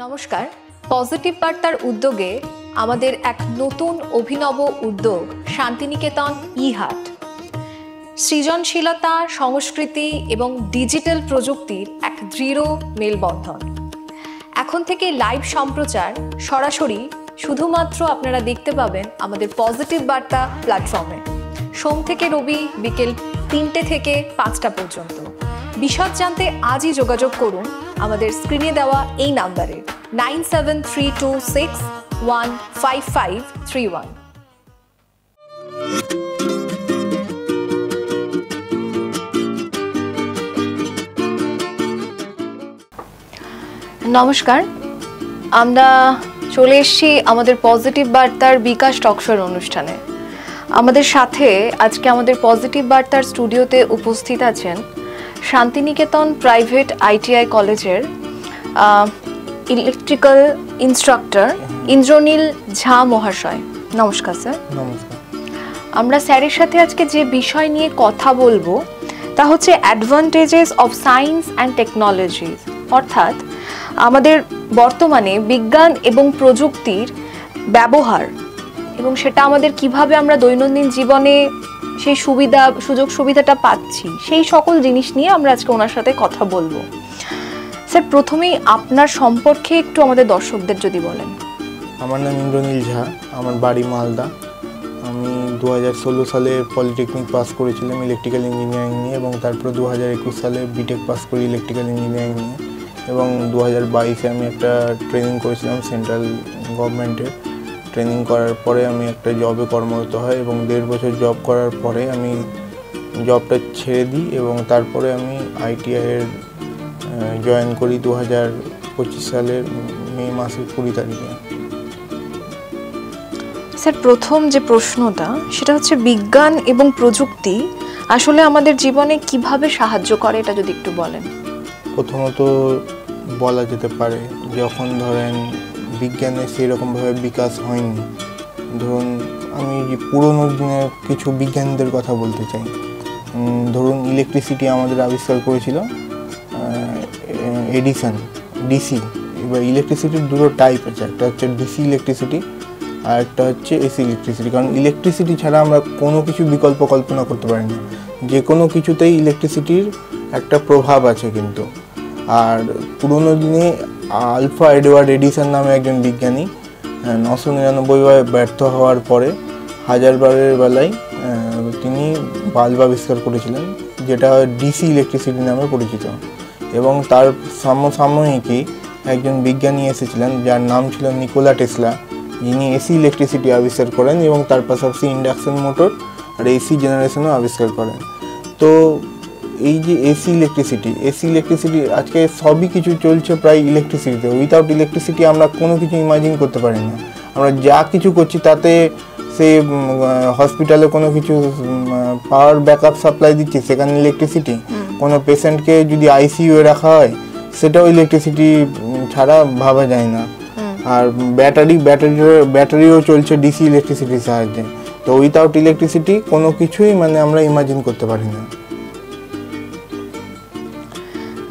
নমস্কার, পজিটিভ বার্তার উদ্যোগে আমাদের এক নতুন অভিনব উদ্যোগ শান্তিনিকেতন ই-হাট। সৃজনশীলতা, সংস্কৃতি এবং ডিজিটাল প্রযুক্তির এক দৃঢ় মেলবন্ধন। এখন থেকে লাইভ সম্প্রচার সরাসরি শুধুমাত্র আপনারা দেখতে পাবেন আমাদের পজিটিভ বার্তা প্ল্যাটফর্মে, সোম থেকে রবি বিকেল 3টে থেকে 5টা পর্যন্ত। বিশদ জানতে আজই যোগাযোগ করুন আমাদের স্ক্রিনে দেওয়া এই নাম্বারে 9732615531। নমস্কার, আমরা চলে এসেছি আমাদের পজিটিভ বার্তার বিকাশ টকশোর অনুষ্ঠানে। আমাদের সাথে আজকে আমাদের পজিটিভ বার্তার স্টুডিওতে উপস্থিত আছেন শান্তিনিকেতন প্রাইভেট ITI কলেজের ইলেকট্রিক্যাল ইনস্ট্রাক্টর ইন্দ্রনীল ঝা মহাশয়। নমস্কার স্যার। নমস্কার। আমরা স্যারের সাথে আজকে যে বিষয় নিয়ে কথা বলবো তা হচ্ছে advantages of science and technology, অর্থাৎ আমাদের বর্তমানে বিজ্ঞান এবং প্রযুক্তির ব্যবহার এবং সেটা আমাদের কিভাবে আমরা দৈনন্দিন জীবনে সেই সুযোগ সুবিধাটা পাচ্ছি, সেই সকল জিনিস নিয়ে আমরা আজকে ওনার সাথে কথা বলবো। স্যার, প্রথমেই আপনার সম্পর্কে একটু আমাদের দর্শকদের যদি বলেন। আমার নাম ইন্দ্রনীল ঝা, আমার বাড়ি মালদা। আমি 2016 সালে পলিটেকনিক পাস করেছিলাম ইলেকট্রিক্যাল ইঞ্জিনিয়ারিং নিয়ে, এবং তারপর 2021 সালে বিটেক পাস করি ইলেকট্রিক্যাল ইঞ্জিনিয়ারিং নিয়ে, এবং 2022-এ আমি একটা ট্রেনিং করেছিলাম সেন্ট্রাল গভর্নমেন্টের। ট্রেনিং করার পরে আমি একটা জবে কর্মরত হই, এবং 1.5 বছর জব করার পরে আমি জবটা ছেড়ে দিই, এবং তারপরে আমি ITI-এর জয়েন করি 2025 সালের মে মাসের 20 তারিখে। স্যার, প্রথম যে প্রশ্নটা সেটা হচ্ছে বিজ্ঞান এবং প্রযুক্তি আসলে আমাদের জীবনে কিভাবে সাহায্য করে, এটা যদি একটু বলেন। প্রথমত বলা যেতে পারে, যখন ধরেন বিজ্ঞানের সেরকমভাবে বিকাশ হয়নি, ধরুন আমি পুরোনো দিনের কিছু বিজ্ঞানীদের কথা বলতে চাই। ধরুন ইলেকট্রিসিটি আমাদের আবিষ্কার করেছিল এডিসন, ডিসি। এবার ইলেকট্রিসিটির দুটো টাইপ আছে, একটা হচ্ছে ডিসি ইলেকট্রিসিটি আর একটা হচ্ছে এসি ইলেকট্রিসিটি। কারণ ইলেকট্রিসিটি ছাড়া আমরা কোনো কিছু বিকল্প কল্পনা করতে পারি না, যে কোনো কিছুতেই ইলেকট্রিসিটির একটা প্রভাব আছে কিন্তু। আর পুরোনো দিনে আলফা এডওয়ার্ড এডিসন নামে একজন বিজ্ঞানী 999 ব্যর্থ হওয়ার পরে 1000 বারের বেলায় তিনি বাল্ব আবিষ্কার করেছিলেন, যেটা ডিসি ইলেকট্রিসিটি নামে পরিচিত। এবং তার সমসাময়িকই একজন বিজ্ঞানী এসেছিলেন যার নাম ছিল নিকোলা টেসলা, যিনি এসি ইলেকট্রিসিটি আবিষ্কার করেন এবং তার পাশাপাশি ইন্ডাকশন মোটর আর এসি জেনারেশনও আবিষ্কার করেন। তো এই যে এসি ইলেকট্রিসিটি আজকে সবই কিছু চলছে প্রায় ইলেকট্রিসিটিতে। উইথাউট ইলেকট্রিসিটি আমরা কোনো কিছু ইমাজিন করতে পারি না। আমরা যা কিছু করছি তাতে সে হসপিটালে কোনো কিছু পাওয়ার ব্যাকআপ সাপ্লাই দিচ্ছে, সেখানে ইলেকট্রিসিটি। কোনো পেশেন্টকে যদি ICU-এ রাখা হয়, সেটাও ইলেকট্রিসিটি ছাড়া ভাবা যায় না। আর ব্যাটারিও চলছে ডিসি ইলেকট্রিসিটির সাহায্যে। তো উইথাউট ইলেকট্রিসিটি কোনো কিছুই আমরা ইমাজিন করতে পারি না।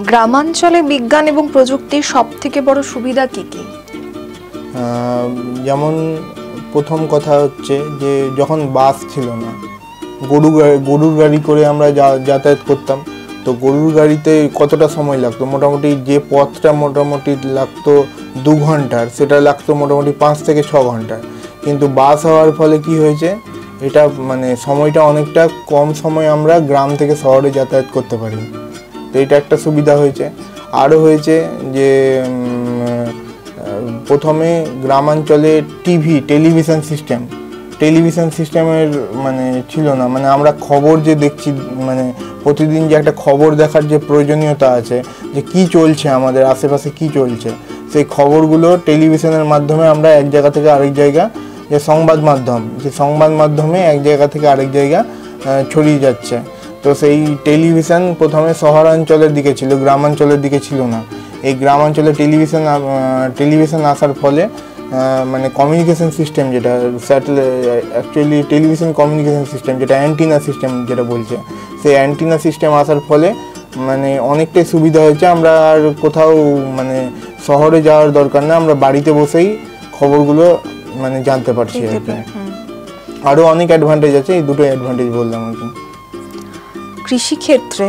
গ্রামাঞ্চলে বিজ্ঞান এবং প্রযুক্তির সবথেকে বড় সুবিধা কি কি? যেমন প্রথম কথা হচ্ছে যে যখন বাস ছিল না, গরুর গাড়ি করে আমরা যাতায়াত করতাম। তো গরুর গাড়িতে কতটা সময় লাগতো? মোটামুটি যে পথটা মোটামুটি লাগতো 2 ঘন্টার, সেটা লাগতো মোটামুটি 5 থেকে 6 ঘন্টা। কিন্তু বাস হওয়ার ফলে কি হয়েছে, এটা সময়টা অনেকটা কম সময় আমরা গ্রাম থেকে শহরে যাতায়াত করতে পারি। তো এটা একটা সুবিধা হয়েছে। আরও হয়েছে যে প্রথমে গ্রামাঞ্চলে টেলিভিশন সিস্টেমের ছিল না। আমরা খবর যে দেখছি, প্রতিদিন যে একটা খবর দেখার যে প্রয়োজনীয়তা আছে, যে কি চলছে আমাদের আশেপাশে কি চলছে, সেই খবরগুলো টেলিভিশনের মাধ্যমে আমরা এক জায়গা থেকে আরেক জায়গা, যে সংবাদ মাধ্যমে এক জায়গা থেকে আরেক জায়গা ছড়িয়ে যাচ্ছে। তো সেই টেলিভিশন প্রথমে শহরাঞ্চলের দিকে ছিল, গ্রামাঞ্চলের দিকে ছিল না। এই গ্রামাঞ্চলে টেলিভিশন আসার ফলে কমিউনিকেশন সিস্টেম, যেটা অ্যাকচুয়ালি টেলিভিশন কমিউনিকেশন সিস্টেম, যেটা অ্যান্টিনা সিস্টেম যেটা বলছে, সেই অ্যান্টিনা সিস্টেম আসার ফলে অনেকটাই সুবিধা হয়েছে। আমরা আর কোথাও শহরে যাওয়ার দরকার না, আমরা বাড়িতে বসেই খবরগুলো মানে জানতে পারছি আর কি। আরও অনেক অ্যাডভান্টেজ আছে, এই দুটো অ্যাডভান্টেজ বললাম আর কি। কৃষিক্ষেত্রে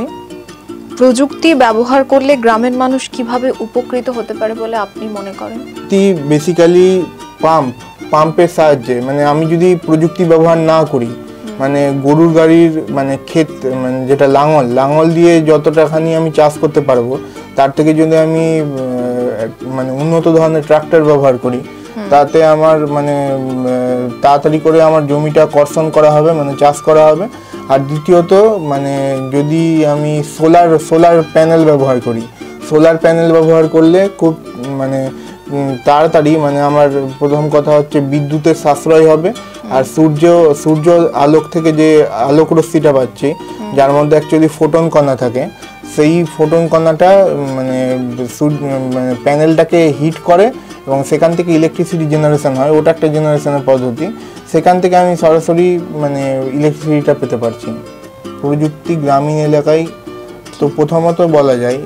প্রযুক্তি ব্যবহার করলে গ্রামের মানুষ কিভাবে উপকৃত হতে পারে বলে আপনি মনে করেন? বেসিক্যালি পাম্পের সাহায্যে, মানে আমি যদি প্রযুক্তি ব্যবহার না করি, মানে গরুর গাড়ির মানে ক্ষেত মানে যেটা লাঙল দিয়ে যতটাখানি আমি চাষ করতে পারবো, তার থেকে যদি আমি মানে উন্নত ধরনের ট্রাক্টর ব্যবহার করি, তাতে আমার মানে তাড়াতাড়ি করে আমার জমিটা কর্ষণ করা হবে, মানে চাষ করা হবে। আর দ্বিতীয়ত মানে যদি আমি সোলার প্যানেল ব্যবহার করি, সোলার প্যানেল ব্যবহার করলে খুব মানে তাড়াতাড়ি মানে আমার প্রথম কথা হচ্ছে বিদ্যুতের সাশ্রয় হবে। আর সূর্য আলোক থেকে যে আলোক রশ্মিটা পাচ্ছি, যার মধ্যে অ্যাকচুয়ালি ফোটন কণা থাকে, সেই ফোটন কণাটা মানে প্যানেলটাকে হিট করে এবং সেখান থেকে ইলেকট্রিসিটি জেনারেশন হয়। ওটা একটা জেনারেশনের পদ্ধতি, সেখান থেকে আমি সরাসরি মানে ইলেকট্রিসিটিটা পেতে পারছি। প্রযুক্তি গ্রামীণ এলাকায় তো প্রথমত বলা যায়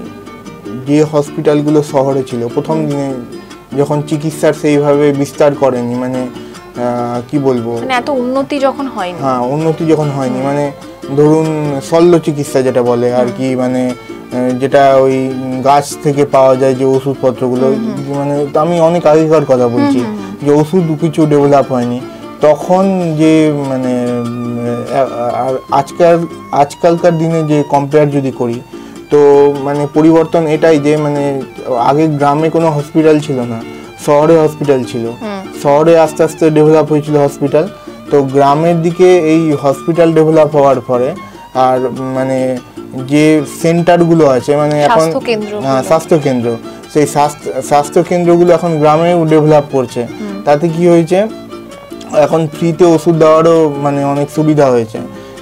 যে হসপিটালগুলো শহরে ছিল প্রথম দিনে যখন চিকিৎসার সেইভাবে বিস্তার করেনি, মানে কি বলবো, মানে এত উন্নতি যখন হয়নি, উন্নতি যখন হয়নি, মানে ধরুন শল্য চিকিৎসা যেটা বলে আর কি, মানে যেটা ওই গাছ থেকে পাওয়া যায় যে ওষুধপত্রগুলো, মানে আমি অনেক আগেকার কথা বলছি, যে ওষুধ কিছু ডেভেলপ হয়নি তখন, যে মানে আজকালকার দিনে যে কম্পেয়ার যদি করি, তো মানে পরিবর্তন এটাই যে মানে আগে গ্রামে কোনো হসপিটাল ছিল না, শহরে হসপিটাল ছিল, শহরে আস্তে আস্তে ডেভেলপ হয়েছিল হসপিটাল। তো গ্রামের দিকে এই হসপিটাল ডেভেলপ হওয়ার পরে আর মানে যে সেন্টারগুলো আছে, মানে এখন স্বাস্থ্যকেন্দ্র, সেই স্বাস্থ্যকেন্দ্রগুলো এখন গ্রামেও ডেভেলপ করছে। তাতে কি হয়েছে, এখন ফ্রিতে ওষুধ দেওয়ারও মানে অনেক সুবিধা হয়েছে।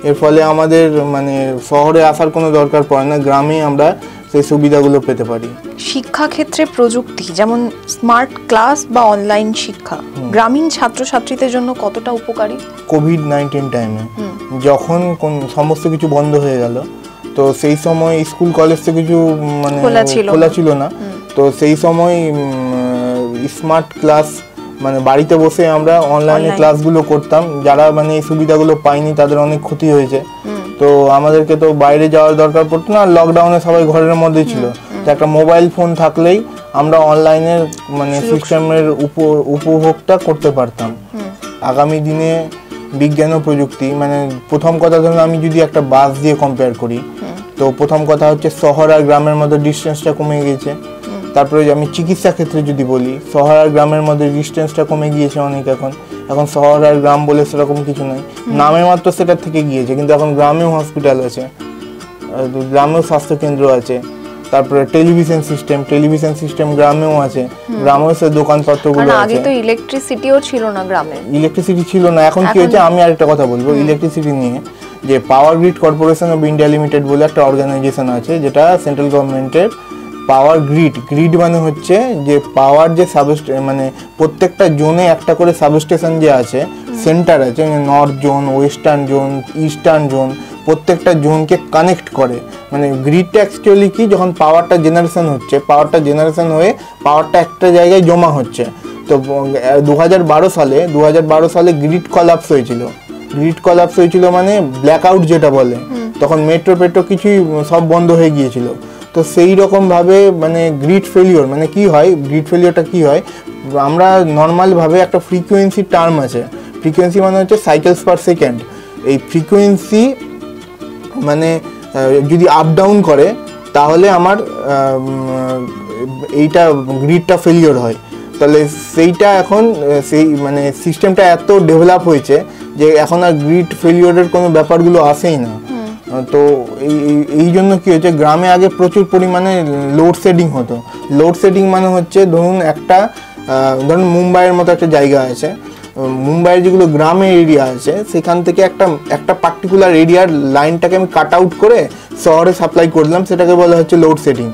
এর ফলে আমাদের মানে শহরে আসার কোনো দরকার পড়ে না, গ্রামে আমরা সেই সুবিধাগুলো পেতে পারি। শিক্ষাক্ষেত্রে প্রযুক্তি যেমন স্মার্ট ক্লাস বা অনলাইন শিক্ষা গ্রামীণ ছাত্রছাত্রীদের জন্য কতটা উপকারী? কোভিড-19 টাইমে যখন সমস্ত কিছু বন্ধ হয়ে গেল, তো সেই সময় স্কুল কলেজ তো কিছু মানে খোলা ছিল না, তো সেই সময় স্মার্ট ক্লাস মানে বাড়িতে বসে আমরা অনলাইনে ক্লাসগুলো করতাম। যারা মানে এই সুবিধাগুলো পায়নি তাদের অনেক ক্ষতি হয়েছে। তো আমাদেরকে তো বাইরে যাওয়ার দরকার পড়তো না, লকডাউনে সবাই ঘরের মধ্যে ছিল, তো একটা মোবাইল ফোন থাকলেই আমরা অনলাইনের মানে সিস্টেমের উপভোগটা করতে পারতাম। আগামী দিনে বিজ্ঞান ও প্রযুক্তি, মানে প্রথম কথা ধরুন আমি যদি একটা বাস দিয়ে কম্পেয়ার করি, তো প্রথম কথা হচ্ছে শহর আর গ্রামের মধ্যে ডিস্টেন্সটা কমে গিয়েছে। তারপরে আমি চিকিৎসা ক্ষেত্রে যদি বলি, শহর আর গ্রামের মধ্যে ডিস্টেন্সটা কমে গিয়েছে অনেক। এখন শহর আর গ্রাম বলে সেরকম কিছু নাই, নামে মাত্র সেটা থেকে গিয়েছে, কিন্তু এখন গ্রামেও হসপিটাল আছে, গ্রামেও স্বাস্থ্যকেন্দ্র আছে। তারপরে টেলিভিশন সিস্টেম গ্রামেও আছে, গ্রামেও সে দোকানপত্রগুলো আছে। আগে তো ইলেকট্রিসিটিও ছিল না গ্রামে, ইলেকট্রিসিটি ছিল না। এখন কি হয়েছে, আমি আরেকটা কথা বলবো ইলেকট্রিসিটি নিয়ে, যে power grid corporation of India limited বলে একটা অর্গানাইজেশন আছে, যেটা সেন্ট্রাল গভর্নমেন্টের পাওয়ার গ্রিড মানে হচ্ছে যে পাওয়ার যে মানে প্রত্যেকটা জোনে একটা করে সাবস্টেশন যে আছে, সেন্টার আছে, north zone, western zone, eastern zone, প্রত্যেকটা জোনকে কানেক্ট করে। মানে গ্রিডটা অ্যাকচুয়ালি কি, যখন পাওয়ারটা জেনারেশন হয়ে পাওয়ারটা একটা জায়গায় জমা হচ্ছে। তো 2012 সালে গ্রিড কলাপস হয়েছিল, মানে ব্ল্যাকআউট যেটা বলে, তখন মেট্রো কিছুই সব বন্ধ হয়ে গিয়েছিল। তো সেই রকমভাবে মানে গ্রিড ফেলিওর মানে কি হয়, গ্রিড ফেলিওরটা কি হয়, আমরা নর্মালভাবে একটা ফ্রিকোয়েন্সি টার্ম আছে, ফ্রিকোয়েন্সি মানে হচ্ছে সাইকেলস পার সেকেন্ড। এই ফ্রিকোয়েন্সি মানে যদি আপ ডাউন করে তাহলে আমার এইটা গ্রিডটা ফেলিওর হয়। তাহলে সেইটা এখন সেই মানে সিস্টেমটা এত ডেভেলপ হয়েছে যে এখন আর গ্রিড ফেলিওরের কোনো ব্যাপারগুলো আসেই না। তো এই জন্য কি হয়েছে, গ্রামে আগে প্রচুর পরিমাণে লোডশেডিং হতো। লোডশেডিং মানে হচ্ছে ধরুন মুম্বাইয়ের মতো একটা জায়গা আছে, মুম্বাইয়ের যেগুলো গ্রামের এরিয়া আছে সেখান থেকে একটা পার্টিকুলার এরিয়ার লাইনটাকে আমি কাট আউট করে শহরে সাপ্লাই করলাম, সেটাকে বলা হচ্ছে লোডশেডিং।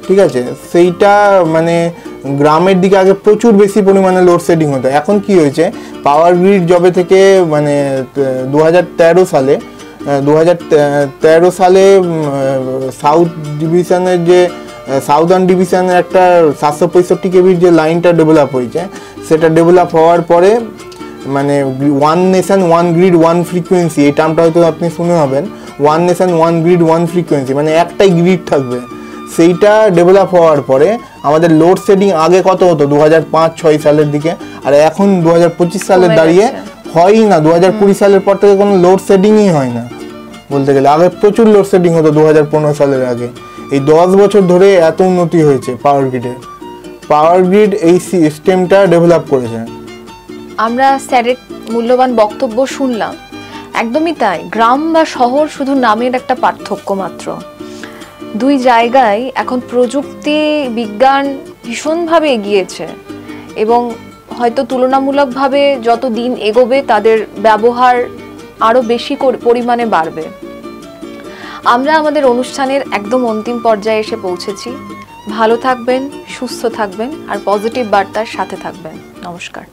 ঠিক আছে, সেইটা মানে গ্রামের দিকে আগে প্রচুর বেশি পরিমাণে লোডশেডিং হতো। এখন কি হয়েছে, পাওয়ার গ্রিড জবে থেকে মানে 2013 সালে সাউথ ডিভিশনের যে সাউদার্ন ডিভিশনের একটা 765 কেবির যে লাইনটা ডেভেলপ হয়েছে, সেটা ডেভেলপ হওয়ার পরে মানে one nation one grid one frequency, এই টার্মটা হয়তো আপনি শুনে হবেন, one nation one grid one frequency, মানে একটাই গ্রিড থাকবে। সেইটা ডেভেলপ হওয়ার পরে আমাদের লোড শেডিং আগে কত হতো 2005-6 সালের দিকে, আর এখন 2025 সালের দাঁড়িয়ে হয়ই না। 2020 সালের পর থেকে কোনো লোড শেডিংই হয় না বলতে গেলে। আগে প্রচুর লোড শেডিং হতো 2015 সালের আগে। এই 10 বছর ধরে এত উন্নতি হয়েছে পাওয়ার গ্রিডের। পাওয়ার গ্রিড এই সিস্টেমটা ডেভেলপ করেছে। আমরা স্যারের মূল্যবান বক্তব্য শুনলাম, একদমই তাই। গ্রাম বা শহর শুধু নামের একটা পার্থক্য মাত্র। দুই জায়গায় এখন প্রযুক্তি বিজ্ঞান ভীষণভাবে এগিয়েছে এবং হয়তো তুলনামূলকভাবে যত দিন এগোবে তাদের ব্যবহার আরও বেশি পরিমাণে বাড়বে। আমরা আমাদের অনুষ্ঠানের একদম অন্তিম পর্যায়ে এসে পৌঁছেছি। ভালো থাকবেন, সুস্থ থাকবেন আর পজিটিভ বার্তার সাথে থাকবেন। নমস্কার।